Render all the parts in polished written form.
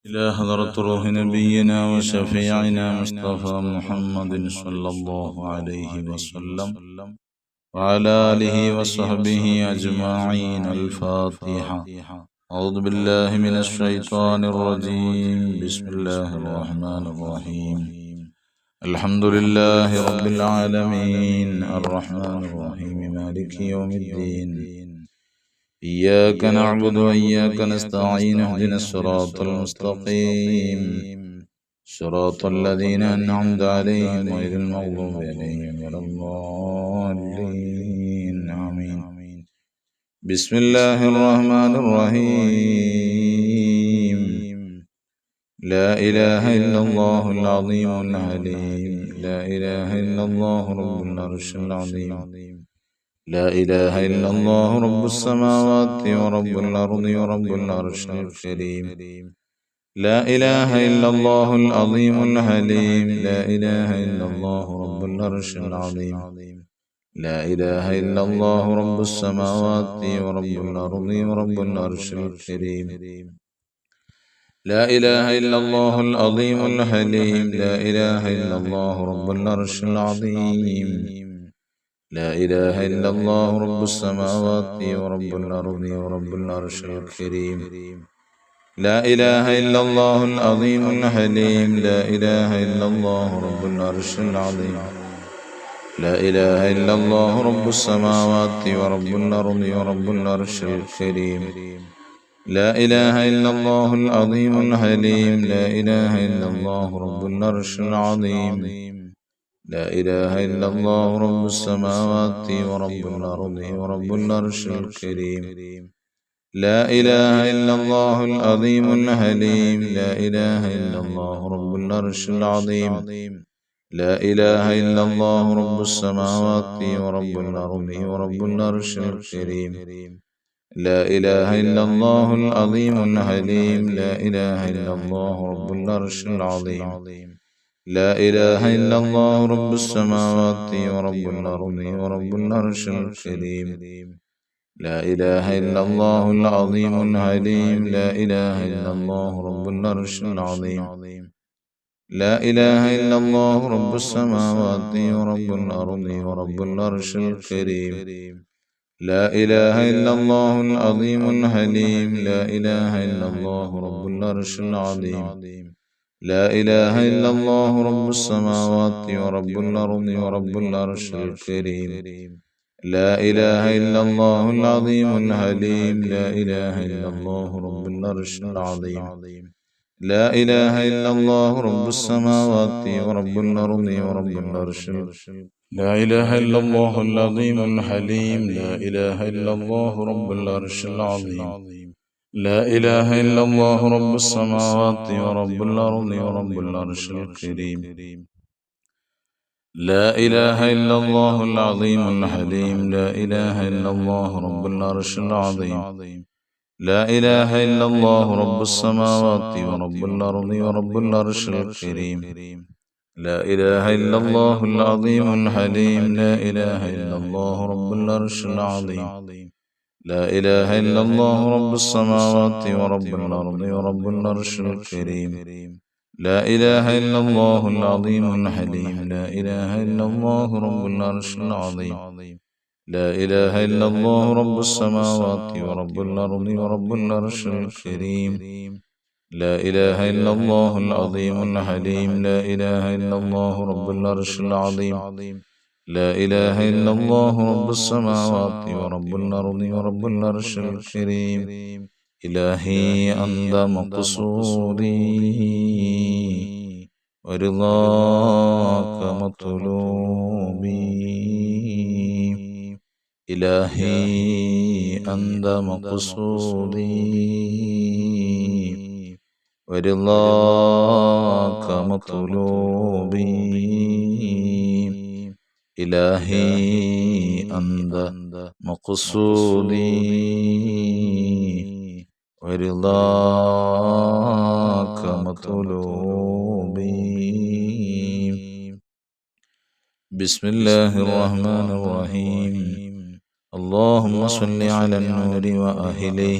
إلى حضرة روح نبينا وشفيعنا مصطفى محمد صلى الله عليه وسلم وعلى آله وصحبه أجمعين. الفاتحة. أعوذ بالله من الشيطان الرجيم. بسم الله الرحمن الرحيم. الحمد لله رب العالمين الرحمن الرحيم مالك يوم الدين. إياك نعبد وإياك نستعين. اهدنا الصراط المستقيم صراط الذين أنعمت عليهم غير المغضوب عليهم ولا الضالين. آمين. بسم الله الرحمن الرحيم. لا إله إلا الله العظيم الحليم. لا إله إلا الله رب العرش العظيم. لا إله إلا الله رب السماوات ورب الأرض ورب العرش الكريم. لا إله إلا الله العظيم الحليم. لا إله إلا الله رب العرش العظيم. لا إله إلا الله رب السماوات ورب الأرض ورب العرش الكريم. لا إله إلا الله العظيم الحليم. لا إله إلا الله رب العرش العظيم. لا إله إلا الله رب السماوات ورب الأرض ورب العرش الكريم. لا إله إلا الله العظيم الحليم. لا إله إلا الله رب العرش العظيم. لا إله إلا الله رب السماوات ورب الأرض ورب العرش الكريم. لا إله إلا الله العظيم الحليم. لا إله إلا الله رب العرش العظيم. لا إله إلا الله رب السماوات ورب الأرض ورب العرش الكريم. لا إله إلا الله العظيم الحليم. لا إله إلا الله رب العرش العظيم. لا إله إلا الله رب السماوات ورب الأرض ورب العرش الكريم. لا إله إلا الله العظيم الحليم. لا إله إلا الله رب العرش العظيم. لا إله إلا الله رب السماوات ورب الأرض ورب العرش الكريم. لا إله إلا الله العظيم الحليم. لا إله إلا الله رب العرش العظيم. لا إله إلا الله رب السماوات ورب الأرض ورب العرش الكريم. لا إله إلا الله العظيم الحليم. لا إله إلا الله رب العرش العظيم. لا إله إلا الله رب السماوات ورب الأرض ورب العرش الكريم. لا إله إلا الله العظيم الحليم. لا إله إلا الله رب العرش العظيم. لا إله إلا الله رب السماوات ورب الأرض ورب العرش لا إله إلا الله العظيم الحليم. لا إله إلا الله رب العرش العظيم. لا إله إلا الله رب السماوات ورب الأرض ورب العرش الكريم. لا إله إلا الله العظيم الحليم. لا إله إلا الله رب العرش العظيم. لا إله إلا الله رب السماوات ورب الأرض ورب العرش الكريم. لا إله إلا الله العظيم الحليم. لا إله إلا الله رب العرش العظيم. لا إله إلا الله رب السماوات ورب الأرض ورب العرش الكريم. لا إله إلا الله العظيم الحليم. لا إله إلا الله رب العرش العظيم. لا إله إلا الله رب السماوات ورب الأرض ورب العرش الكريم. لا إله إلا الله العظيم الحليم. لا إله إلا الله رب العرش العظيم. لا إله إلا الله رب السماوات ورب الأرض ورب العرش الكريم. إلهي أنت مقصودي ورضاك مطلوبي. إلهي أنت مقصودي ورضاك مطلوبي. إلهي أنت مقصودي ورضاك مطلوبي. بسم الله الرحمن الرحيم. اللهم صل على النور وأهله.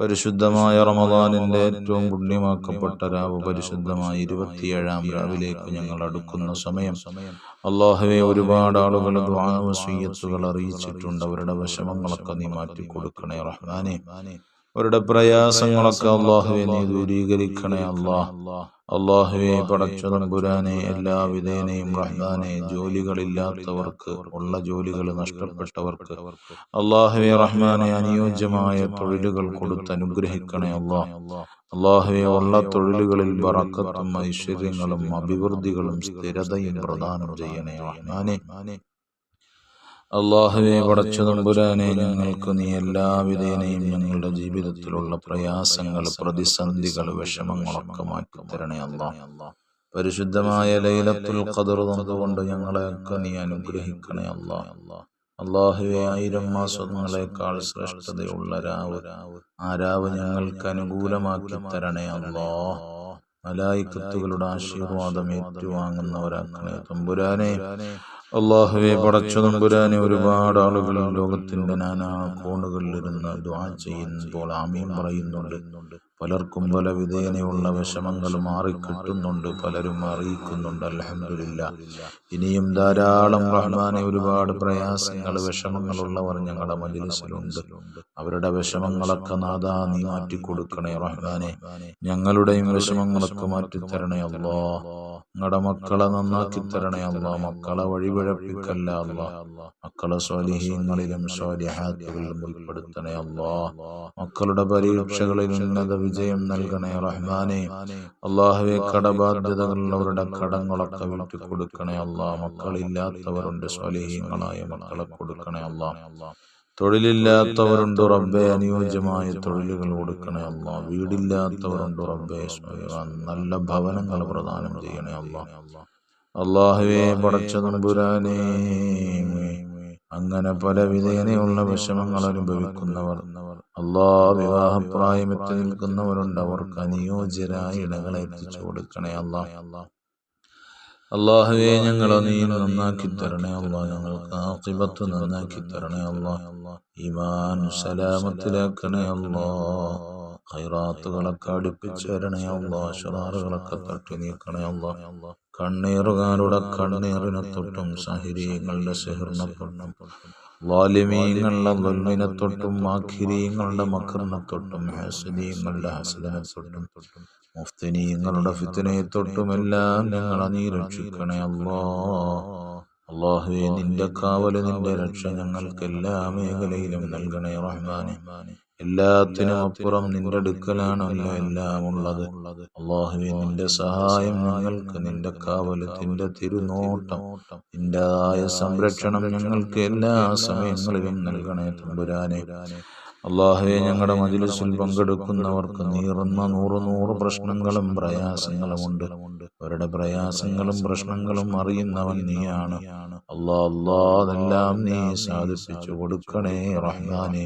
പരിശുദ്ധമായ റമദാനിന്റെ ഏറ്റവും പുണ്യമാക്കപ്പെട്ട രാവ് പരിശുദ്ധമായ 27-ാം രാവിലേക്ക് ഞങ്ങൾ അടുക്കുന്ന സമയം അല്ലാഹുവേ, ഒരുപാട് ആളുകൾ ദുആ വസിയ്യത്തുകൾ അറിയിച്ചിട്ടുണ്ട്. അവരുടെ വിഷമങ്ങളൊക്കെ നീ മാറ്റി കൊടുക്കണേ റഹ്മാനേ. അവരുടെ പ്രയാസങ്ങളൊക്കെ അല്ലാഹുവേ നീ ദൂരീകരിക്കണേ അല്ലാഹുവേ. പടച്ച തമ്പുരാനെ, എല്ലാ വിധേനയും റഹ്മാനെ, ജോലികളില്ലാത്തവർക്ക്, ഉള്ള ജോലികൾ നഷ്ടപ്പെട്ടവർക്ക് അല്ലാഹുവേ റഹ്മാനെ അനുയോജ്യമായ തൊഴിലുകൾ കൊടുത്ത് അനുഗ്രഹിക്കണേ അല്ലാഹുവേ. ഉള്ള തൊഴിലുകളിൽ ബറക്കത്തും ഐശ്വര്യങ്ങളും അഭിവൃദ്ധികളും സ്ഥിരതയും പ്രദാനം ചെയ്യണേ റഹ്മാനെ. അല്ലാഹുവേ, പടച്ച തമ്പുരാനെ, ഞങ്ങൾക്ക് നീ എല്ലാ വിധേനയും ഞങ്ങളുടെ ജീവിതത്തിലുള്ള പ്രയാസങ്ങൾ, പ്രതിസന്ധികൾ, വിഷമങ്ങളൊക്കെ മാറ്റി തരണേ അല്ലാഹ്. പരിശുദ്ധമായ ലൈലത്തുൽ ഖദർ തന്നുകൊണ്ട് ഞങ്ങളെയൊക്കെ നീ അനുഗ്രഹിക്കണേ അല്ലാഹുവേ. 1000 മാസങ്ങളെക്കാൾ ശ്രേഷ്ഠതയുള്ള രാവ്, ആ രാവ് ഞങ്ങൾക്ക് അനുകൂലമാക്കി തരണേ അല്ലാഹ്. മലായിക്കത്തുകളുടെ ആശീർവാദം ഏറ്റുവാങ്ങുന്നവരാക്കണേ തമ്പുരാനെ. അല്ലാഹുവേ, പടച്ച തമ്പുരാനെ, ഒരുപാട് ആളുകൾ ലോകത്തിന്റെ നാനാ കോണുകളിലിരുന്ന് ദുആ ചെയ്യുമ്പോൾ ആമീൻ പറയുന്നുണ്ട്. പലർക്കും പല വിധേനയുള്ള വിഷമങ്ങൾ മാറിക്കിട്ടുന്നുണ്ട്, പലരും അറിയിക്കുന്നുണ്ട്. അൽഹംദുലില്ലാഹ്. ഇനിയും ധാരാളം റഹ്മാനെ ഒരുപാട് പ്രയാസങ്ങൾ, വിഷമങ്ങളുള്ളവർ ഞങ്ങളുടെ മജ്‌ലിസിലുണ്ട്. അവരുടെ വിഷമങ്ങളൊക്കെ നാഥാ നീ മാറ്റിക്കൊടുക്കണേ റഹ്മാനെ. ഞങ്ങളുടെയും വിഷമങ്ങളൊക്കെ മാറ്റിത്തരണേ അല്ലാഹ്. ഞങ്ങളുടെ മക്കളെ നന്നാക്കി തരണേ അല്ലാഹ്. മക്കളെ വഴിപിഴപ്പിക്കല്ല അല്ലാഹ്. മക്കളെ സ്വാലിഹീങ്ങളിലും സ്വാലിഹാത്തുകളിലും ഉൾപ്പെടുത്തണേ അല്ലാഹ്. മക്കളുടെ പരീക്ഷകളിൽ ഉന്നത വിജയം നൽകണേ റഹ്മാനെ. അല്ലാഹുവേ, കടബാധ്യതകളുള്ളവരുടെ കടങ്ങളൊക്കെ വിട്ടു കൊടുക്കണേ അല്ലാഹ്. മക്കളില്ലാത്തവരുണ്ട്, സ്വാലിഹീങ്ങളായ മക്കളെ കൊടുക്കണേ അല്ലാഹ്. തൊഴിലില്ലാത്തവരുണ്ട് റബ്ബേ, അനുയോജ്യമായ തൊഴിലുകൾ കൊടുക്കണേ അല്ലാഹ്. വീടില്ലാത്തവരുണ്ട് റബ്ബേ, നല്ല ഭവനങ്ങൾ പ്രദാനം ചെയ്യണേ അല്ലാഹ്. അല്ലാഹുവേ, പടച്ച തമ്പുരാനെ, അങ്ങനെ പല വിധേനയുള്ള വിഷമങ്ങൾ അനുഭവിക്കുന്നവർ വിവാഹപ്രായമെത്തി നിൽക്കുന്നവരുണ്ട്. അവർക്ക് അനുയോജ്യരായ ഇണകളെ എത്തിച്ചു കൊടുക്കണേ അല്ലാഹുവേ. ഞങ്ങളെ നീ നന്നാക്കി തരണേ അല്ലാഹ്. ഞങ്ങൾക്ക് ആഖിബത്ത് നന്നാക്കി തരണേ അല്ലാഹ്. ഈമാൻ സലാമത്തിലാക്കണേ അല്ലാഹ്. ഖൈറാത്തുകളൊക്കെ അടുപ്പിച്ചു തരണേ അല്ലാഹ്. ശറാറുകളൊക്കെ തട്ടി നീക്കണേ അല്ലാഹ്. കണ്ണീറുകാരുടെ കണ്ണീറിനെ തൊട്ടും, സഹിരീങ്ങളുടെ സിഹറിനെ തൊട്ടും, ളാലിമീങ്ങളുടെ ളുൽമിനെ തൊട്ടും, മാഖിരീങ്ങളുടെ മക്റിനെ തൊട്ടും, ഹസദീങ്ങളുടെ ഹസദിനെ തൊട്ടും, മുഫ്തിനീങ്ങളുടെ ഫിത്നയെ തൊട്ടും എല്ലാം ഞങ്ങളെ നീ രക്ഷിക്കണേ അല്ലാഹുവേ. നിന്റെ കാവല്, നിന്റെ രക്ഷ ഞങ്ങൾക്ക് എല്ലാ മേഖലയിലും നൽകണേ റഹ്മാനെ. എല്ലാത്തിനും അപ്പുറം നിന്റെ അടുക്കലാണല്ലോ എല്ലാം ഉള്ളത് അല്ലാഹുവേ. നിന്റെ സഹായം ഞങ്ങൾക്ക്, നിന്റെ കാവല്, നിന്റെ തിരുനോട്ടം, നിന്റെതായ സംരക്ഷണം ഞങ്ങൾക്ക് എല്ലാ സമയങ്ങളിലും നൽകണേ തമ്പുരാനെ. അല്ലാഹുവേ, ഞങ്ങളുടെ മജ്‌ലിസിൽ പങ്കെടുക്കുന്നവർക്ക് നീറുന്ന 100 പ്രശ്നങ്ങളും പ്രയാസങ്ങളുമുണ്ട്. അവരുടെ പ്രയാസങ്ങളും പ്രശ്നങ്ങളും അറിയുന്നവൻ നീയാണ് അതെല്ലാം നീ സാധിപ്പിച്ചു കൊടുക്കണേ റഹ്മാനെ.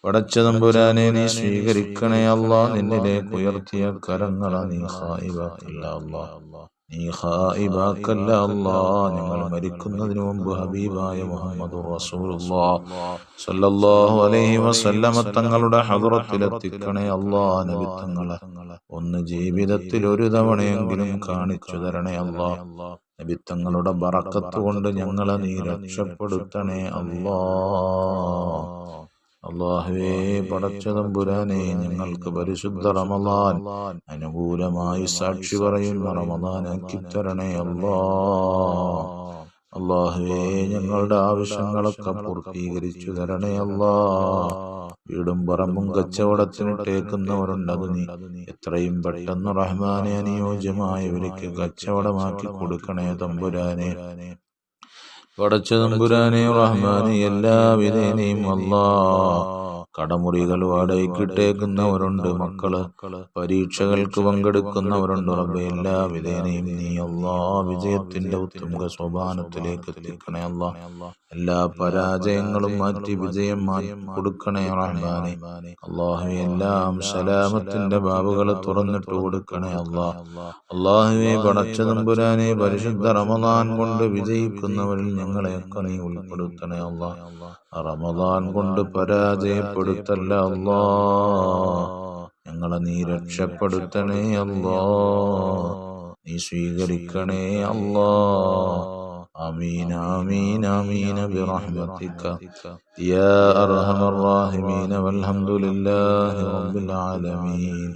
പടച്ച തമ്പുരാനെ, നീ സ്വീകരിക്കണേ അല്ലാഹ്. നിന്നിലേക്ക് ഉയർത്തിയ കരങ്ങളെ നീ ഖായിബാക്കല്ല അല്ലാഹ്. നീ ഖായിബാക്കല്ല അല്ലാഹ്. ഞങ്ങൾ മരിക്കുന്നതിന് മുമ്പ് ഹബീബായ മുഹമ്മദുർ റസൂലുള്ളാഹി സ്വല്ലല്ലാഹു അലൈഹി വസല്ലമ തങ്ങളുടെ ഹദ്റത്തിലെത്തിക്കണേ അല്ലാഹ്. നബി തങ്ങളെ ഒന്ന് ജീവിതത്തിൽ ഒരു തവണയെങ്കിലും കാണിച്ചു തരണേ അല്ലാഹ്. നബി തങ്ങളുടെ ബറക്കത്ത് കൊണ്ട് ഞങ്ങളെ നീ രക്ഷപ്പെടുത്തണേ അല്ലാഹ്. അല്ലാഹുവേ, പടച്ച തമ്പുരാനെ, ഞങ്ങൾക്ക് പരിശുദ്ധ റമളാൻ അനുകൂലമായി സാക്ഷി പറയുന്ന റമളാനാക്കി തരണേ അല്ലാഹ്. അല്ലാഹുവേ, ഞങ്ങളുടെ ആവശ്യങ്ങളൊക്കെ പൂർത്തീകരിച്ചു തരണേ അല്ലാഹ്. വീടും പറമ്പും കച്ചവടത്തിനിട്ടേക്കുന്നവരുണ്ട്, അത് നീ എത്രയും പെട്ടെന്ന് റഹ്മാനെ അനുയോജ്യമായവർക്ക് കച്ചവടമാക്കി കൊടുക്കണേ തമ്പുരാനെ. പടച്ച തമ്പുരാനെ റഹ്മാനെ, എല്ലാ വിധേനയും അല്ലാഹ്. കടമുറികൾ വാടകയ്ക്കിട്ടേക്കുന്നവരുണ്ട്, മക്കള് പരീക്ഷകൾക്ക് പങ്കെടുക്കുന്നവരുണ്ട് റബ്ബേ. എല്ലാ വിധേനയും നീ അല്ലാഹ് വിജയത്തിന്റെ ഉത്തുംഗ സോപാനത്തിലേക്ക് എത്തിക്കണേ അല്ലാഹ്. എല്ലാ പരാജയങ്ങളും മാറ്റി വിജയം കൊടുക്കണേ റഹ്മാനെ. അല്ലാഹുവേ, എല്ലാം സലാമത്തിന്റെ ബാബുകൾ തുറന്നിട്ട് കൊടുക്കണേ അല്ലാഹ്. അല്ലാഹുവേ, പടച്ച തമ്പുരാനെ, പരിശുദ്ധ റമളാൻ കൊണ്ട് വിജയിക്കുന്നവരിൽ ഞങ്ങളെയൊക്കെ നീ ഉൾപ്പെടുത്തണേ അല്ലാഹ്. റമദാൻ കൊണ്ട് പരാജയപ്പെടുത്തല്ല അല്ലാ. ഞങ്ങളെ നീ രക്ഷപ്പെടുത്തണേ അല്ലാ. നീ സ്വീകരിക്കണേ അല്ലാ. ആമീൻ ആമീൻ ആമീൻ ബിറഹ്മതിക യാ അർഹമർ റഹീമീൻ വൽഹംദുലില്ലാഹി റബ്ബിൽ ആലമീൻ.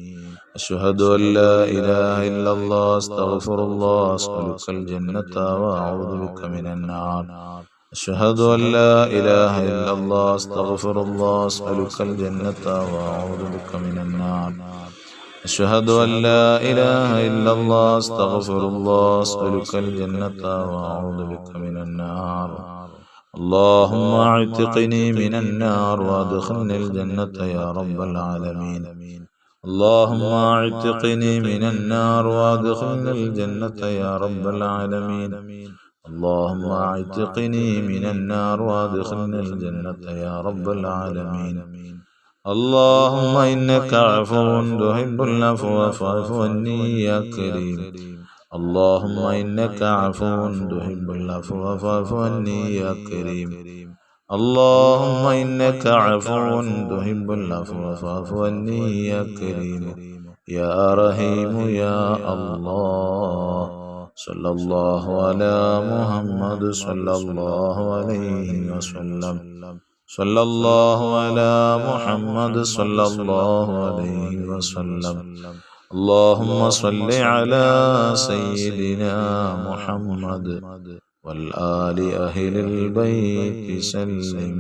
അശ്ഹദു അൻ ലാ ഇലാഹ ഇല്ലല്ലാഹ് അസ്തഗ്ഫിറുല്ലാഹ് അസ്അലുക്കൽ ജന്നത വഅഊദു ബിക മിനൻ നാർ. അശ്ഹദു അൻ ലാ ഇലാഹ ഇല്ലല്ലാഹ് അസ്തഗ്ഫിറുല്ലാഹ് അസ്അലുക്കൽ ജന്നത വഅഊദു ബിക മിനൻ നാർ. أشهد أن لا إله إلا الله أستغفر الله أسألك الجنة وأعوذ بك من النار. اللهم اعتقني من النار وادخلني الجنة يا رب العالمين. اللهم اعتقني من النار وادخلني الجنة يا رب العالمين. اللهم اعتقني من النار وادخلني الجنة يا رب العالمين. اللهم إنك عفو تحب العفو فاعف عني يا كريم. اللهم إنك عفو تحب العفو فاعف عني يا كريم. اللهم إنك عفو تحب العفو فاعف عني يا كريم يا رحيم يا الله. صلى الله على محمد صلى الله عليه وسلم. صلى الله على محمد صلى الله عليه وسلم. اللهم صل على سيدنا محمد والآل أهل البيت سلم.